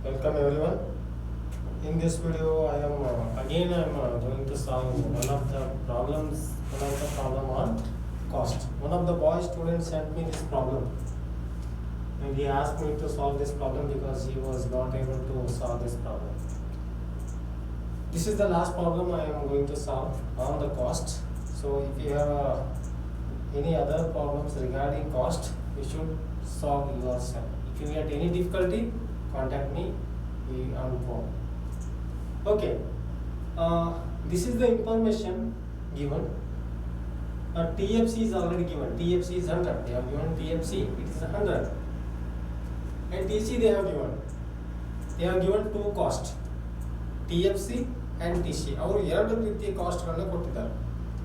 Welcome everyone. In this video, I am going to solve one of the problem on cost. One of the boy students sent me this problem, and he asked me to solve this problem because he was not able to solve this problem. This is the last problem I am going to solve on the cost. So if you have any other problems regarding cost, you should solve yourself. If you get any difficulty, contact me on phone. Okay, this is the information given. TFC is already given. TFC is 100. They have given TFC, it is 100. And TC they have given. They have given two cost, TFC and TC. ಅವರು ಎರಡು ರೀತಿಯ ಕಾಸ್ಟ್ಗಳನ್ನು ಕೊಟ್ಟಿದ್ದಾರೆ,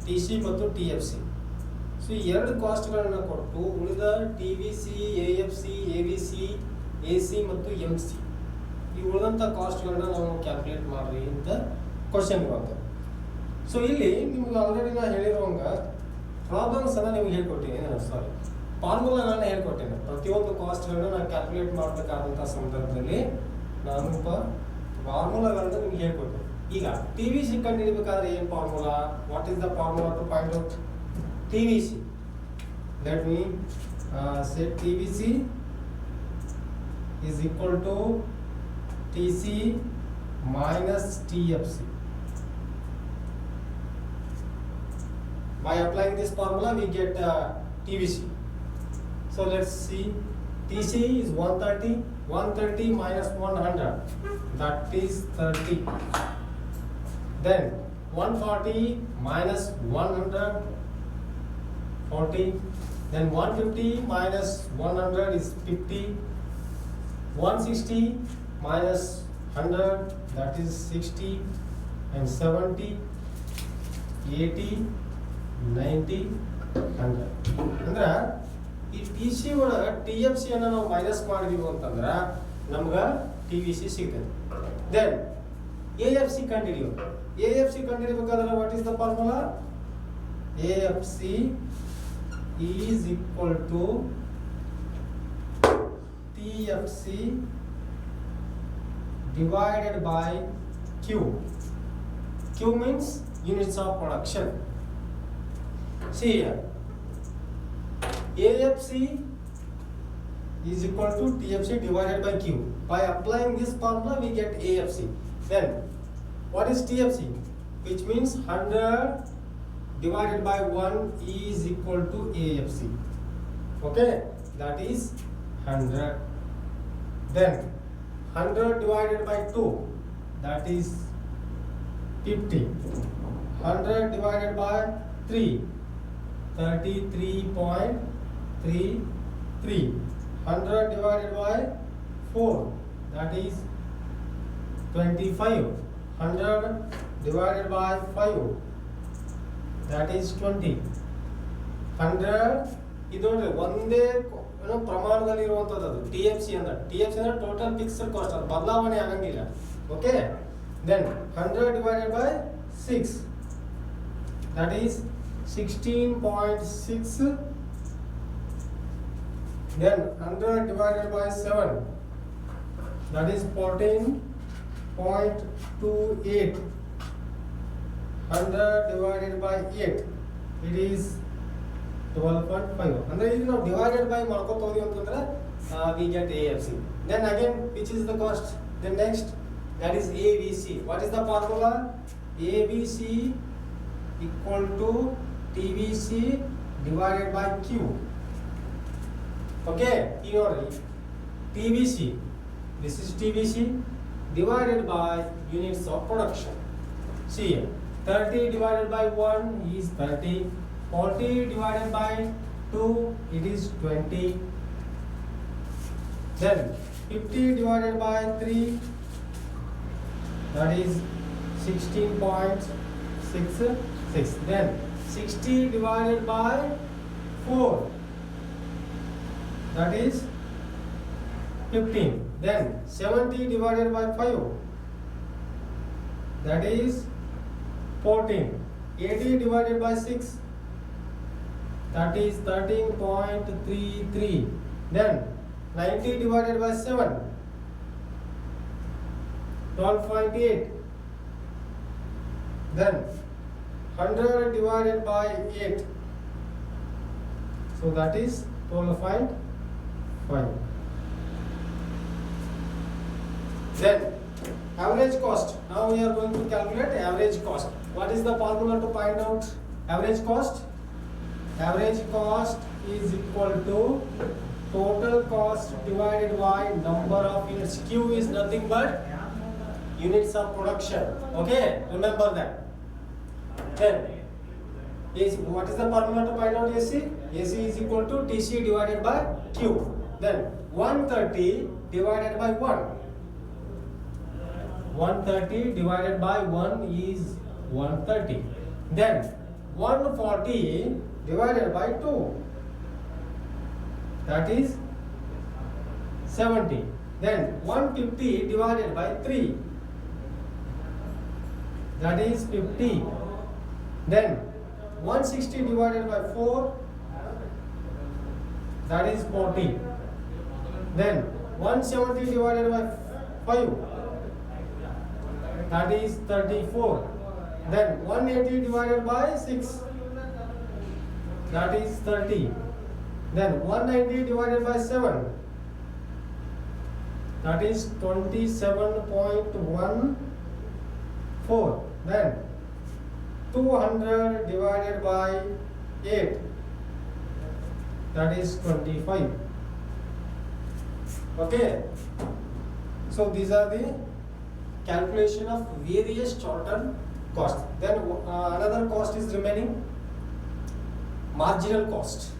TC ಮತ್ತು TFC. So ಈ ಎರಡು ಕಾಸ್ಟ್ಗಳನ್ನು ಕೊಟ್ಟು ಉಳಿದ TVC, AFC, AVC, AC ಮತ್ತು MC ಈ ಉಳಿದಂಥ ಕಾಸ್ಟ್ಗಳನ್ನ ನಾವು ಕ್ಯಾಲ್ಕುಲೇಟ್ ಮಾಡ್ರಿ ಅಂತ ಕ್ವಶನ್ ಬರುತ್ತೆ. ಸೊ ಇಲ್ಲಿ ನಿಮ್ಗೆ ಆಲ್ರೆಡಿ ನಾನು ಹೇಳಿರುವಂಗ ಪ್ರಾಬ್ಲಮ್ಸ್ ಅನ್ನ ನಿಮ್ಗೆ ಹೇಳ್ಕೊಟ್ಟಿದ್ದೀನಿ, ಫಾರ್ಮುಲಾಗಳನ್ನ ಹೇಳ್ಕೊಟ್ಟೇನೆ. ಪ್ರತಿಯೊಂದು ಕಾಸ್ಟ್ಗಳನ್ನ ನಾನು ಕ್ಯಾಲ್ಕುಲೇಟ್ ಮಾಡಬೇಕಾದಂಥ ಸಂದರ್ಭದಲ್ಲಿ ನಾನು ಫಾರ್ಮುಲಾಗಳನ್ನ ನಿಮ್ಗೆ ಹೇಳ್ಕೊಟ್ಟೆ. ಈಗ TVC ಕಂಡುಹಿಡಿಬೇಕಾದ್ರೆ ಏನು formula? What is the formula to find out TVC? Let me say TVC is equal to TC minus TFC. By applying this formula, we get TVC. So let's see. TC is 130. 130 minus 100, that is 30. Then 140 minus 100, 40. Then 150 minus 100 is 50. 160 minus 100, that is 60. And 70, 80, 90, 100. ಅಂದ್ರೆ ಈ TC ಒಳಗೆ TFC ಅನ್ನು ನಾವು minus ಮಾಡಿದೀವಿ ಅಂತಂದ್ರೆ ನಮ್ಗೆ TVC ಸಿಗ್ತದೆ. Then AFC ಕಂಡುಹಿಡಿಯೋ. AFC ಕಂಡುಹಿಡಿಯಬೇಕಾದ್ರೆ what is the formula? AFC is equal to TFC divided by Q. Q means units of production. See here, AFC is equal to TFC divided by Q. By applying this formula, we get AFC. Then, what is TFC? Which means 100 divided by 1 is equal to AFC. Okay, that is 100. Then 100 divided by 2, that is 50. 100 divided by 3, 33.33. 100 divided by 4, that is 25. 100 divided by 5, that is 20. 100 ಇದು ನೋಡ್ರಿ ಒಂದೇ ಪ್ರಮಾಣದಲ್ಲಿ ಇರುವಂತದ್ದು TFC ಅಂದ್ರೆ. TFC ಅಂದ್ರೆ total fixed cost, ಅದು ಬದಲಾವಣೆ ಆಗಂಗಿಲ್ಲ. Okay, then 100 divided by 6, that is 16.6. then 100 divided by 7, that is 14.28. 100 divided by 8, it is 12.5. ಅಂದ್ರೆ ಇಲ್ಲಿ ನಾವು ಡಿವೈಡೆಡ್ ಬೈ ಮಾಡ್ಕೊತ ಹೋದ್ವಿ ಅಂತಂದ್ರೆ we get AFC. then again, which is the cost? then next, that is AVC. what is the formula? AVC equal to TVC divided by Q. okay, here TVC, this is TVC divided by units of production. see here, 30 divided by 1 is 30. 40 divided by 2, it is 20. Then 50 divided by 3, that is 16.66. Then 60 divided by 4, that is 15. Then 70 divided by 5, that is 14. 80 divided by 6, that is 13.33. Then 90 divided by 7, 12.8. Then 100 divided by 8. So that is 12.5. Then average cost. Now we are going to calculate average cost. What is the formula to find out average cost? Average cost is equal to total cost divided by number of units. Q is nothing but units of production. Okay, remember that. Then what is the formula to find out AC? AC is equal to TC divided by Q. Then 130 divided by 1. 130 divided by 1 is 130. Then 140 divided by 2. That is 70. Then 150 divided by 3. That is 50. Then 160 divided by 4. That is 40. Then 170 divided by 5. That is 34. Then 180 divided by 6. That is 30. Then 190 divided by 7. That is 27.14. Then 200 divided by 8. That is 25. Okay. So these are the calculation of various short-term costs. Then another cost is remaining, marginal cost.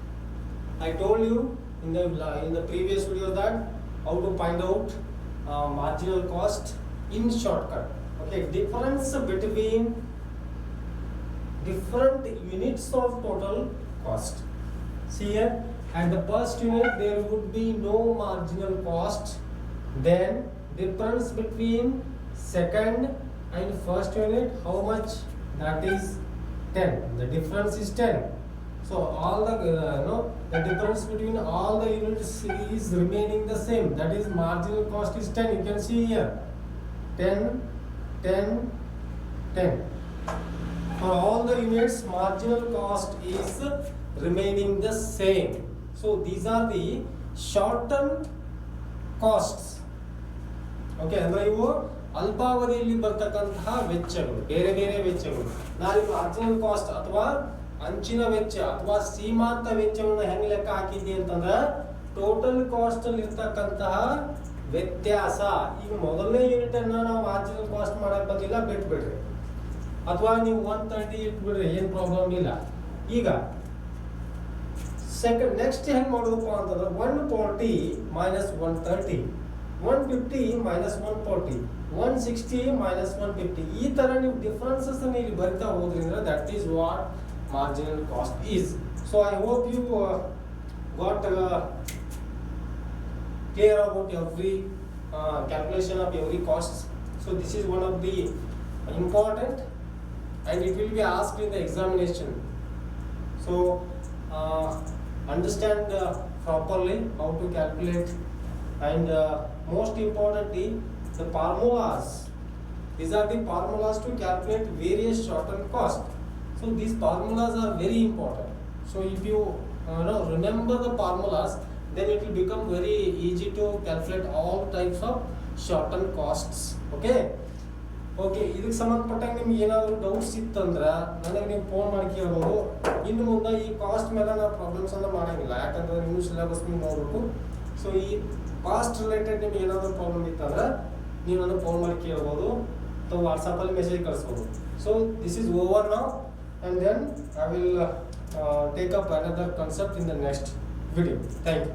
I told you in the previous video that how to find out marginal cost in shortcut. Okay, difference between different units of total cost. See here, at the first unit there would be no marginal cost. Then difference between second and first unit, how much? That is 10. The difference is 10. So all the the difference between all the units is remaining the same. That is marginal cost is 10. You can see here 10, 10, 10. For all the units, marginal cost is remaining the same. So these are the short-term costs. Okay, ಅಂದ್ರೆ ಇವು ಅಲ್ಪಾವಧಿಯಲ್ಲಿ ಬರ್ತಕ್ಕಂತಹ ವೆಚ್ಚಗಳು, ಬೇರೆ ಬೇರೆ ವೆಚ್ಚಗಳು. ನಾವು marginal cost ಅಥವಾ ಅಂಚಿನ ವೆಚ್ಚ ಅಥವಾ ಸೀಮಾಂತ ವೆಚ್ಚವನ್ನು ಹೆಂಗ್ ಲೆಕ್ಕ ಹಾಕಿದ್ವಿ ಅಂತಂದ್ರೆ ಟೋಟಲ್ ಕಾಸ್ಟ್ ಅಲ್ಲಿ ಇರ್ತಕ್ಕಂತಹ ವ್ಯತ್ಯಾಸ. ಈಗ ಮೊದಲನೇ ಯೂನಿಟ್ ಅನ್ನ ನಾವು ಮಾರ್ಜಿನಲ್ ಕಾಸ್ಟ್ ಮಾಡಕ್ ಬಂದಿಲ್ಲ, ಬಿಟ್ಬಿಡ್ರಿ. ಅಥವಾ ನೀವು 130 ಇಟ್ಬಿಡ್ರಿ, ಏನ್ ಪ್ರಾಬ್ಲಮ್ ಇಲ್ಲ. ಈಗ ಸೆಕೆಂಡ್ ನೆಕ್ಸ್ಟ್ ಹೆಂಗ್ ಮಾಡೋದಪ್ಪ ಅಂತಂದ್ರೆ 140 ಮೈನಸ್ 130, 150 ಮೈನಸ್ 140, 160 ಮೈನಸ್ 150. ಈ ತರ ನೀವು ಡಿಫರೆನ್ಸಸ್ ಅನ್ನು ಇಲ್ಲಿ ಬರಿತಾ ಹೋದ್ರಿಂದ that is what marginal cost is. So I hope you got clear about every calculation of every cost. So this is one of the important and it will be asked in the examination. So understand properly how to calculate, and most importantly the formulas. These are the formulas to calculate various short-term costs. So these formulas are very important. So if you remember the formulas, then it will become very easy to calculate all types of short-term costs. Okay. Okay. ಇದಕ್ಕೆ ಸಂಬಂಧಪಟ್ಟಂಗೆ ನಿಮ್ಗೆ ಏನಾದರೂ doubts ಇತ್ತಂದ್ರೆ ನನಗೆ ನೀವು phone ಮಾಡಿ ಕೇಳ್ಬೋದು. ಇನ್ನು ಮುಂದೆ ಈ ಕಾಸ್ಟ್ ಮೇಲೆ ನಾವು ಪ್ರಾಬ್ಲಮ್ಸ್ ಅನ್ನ ಮಾಡಂಗಿಲ್ಲ, ಯಾಕಂದ್ರೆ ನೀವು ಸಿಲೆಬಸ್ ನೀವು ನೋಡಬೇಕು. ಸೊ ಈ ಕಾಸ್ಟ್ ರಿಲೇಟೆಡ್ ನಿಮ್ಗೆ ಏನಾದರೂ ಪ್ರಾಬ್ಲಮ್ ಇತ್ತಂದ್ರೆ ನೀವು ನನಗೆ ಫೋನ್ ಮಾಡಿ ಕೇಳ್ಬೋದು ಅಥವಾ ವಾಟ್ಸಪ್ಪಲ್ಲಿ ಮೆಸೇಜ್ ಕಳಿಸ್ಬೋದು. So this is over now. And then I will take up another concept in the next video. Thank you.